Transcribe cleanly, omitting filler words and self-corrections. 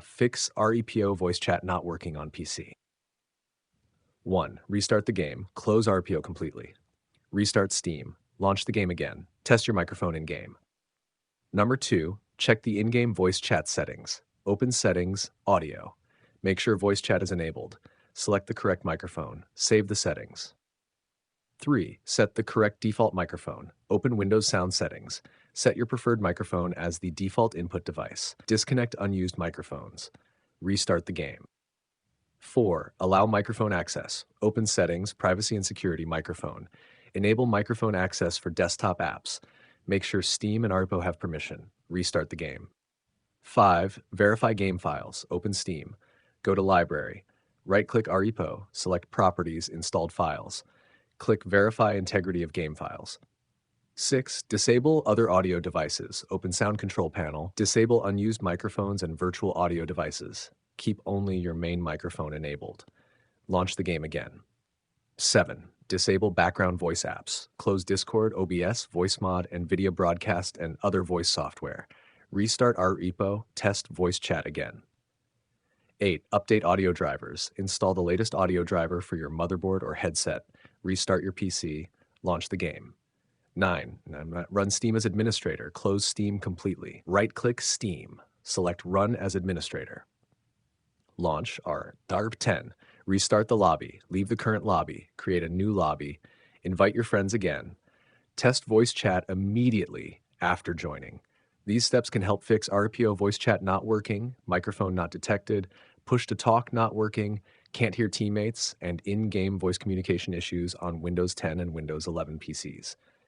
Fix R.E.P.O voice chat not working on PC. 1. Restart the game. Close R.E.P.O completely. Restart Steam. Launch the game again. Test your microphone in-game. Number 2. Check the in-game voice chat settings. Open Settings, Audio. Make sure voice chat is enabled. Select the correct microphone. Save the settings. 3. Set the correct default microphone. Open Windows Sound Settings. Set your preferred microphone as the default input device. Disconnect unused microphones. Restart the game. 4. Allow microphone access. Open Settings, Privacy and Security, Microphone. Enable microphone access for desktop apps. Make sure Steam and R.E.P.O have permission. Restart the game. 5. Verify game files. Open Steam. Go to Library. Right-click R.E.P.O, select Properties, Installed Files. Click Verify Integrity of Game Files. 6. Disable other audio devices. Open Sound Control Panel. Disable unused microphones and virtual audio devices. Keep only your main microphone enabled. Launch the game again. 7. Disable background voice apps. Close Discord, OBS, VoiceMod, and video broadcast and other voice software. Restart R.E.P.O, test voice chat again. 8. Update audio drivers. Install the latest audio driver for your motherboard or headset. Restart your PC. Launch the game. 9. Run Steam as administrator. Close Steam completely. Right-click Steam. Select Run as administrator. Launch R.E.P. 10. Restart the lobby. Leave the current lobby. Create a new lobby. Invite your friends again. Test voice chat immediately after joining. These steps can help fix R.E.P.O voice chat not working, microphone not detected, push to talk not working, can't hear teammates, and in-game voice communication issues on Windows 10 and Windows 11 PCs.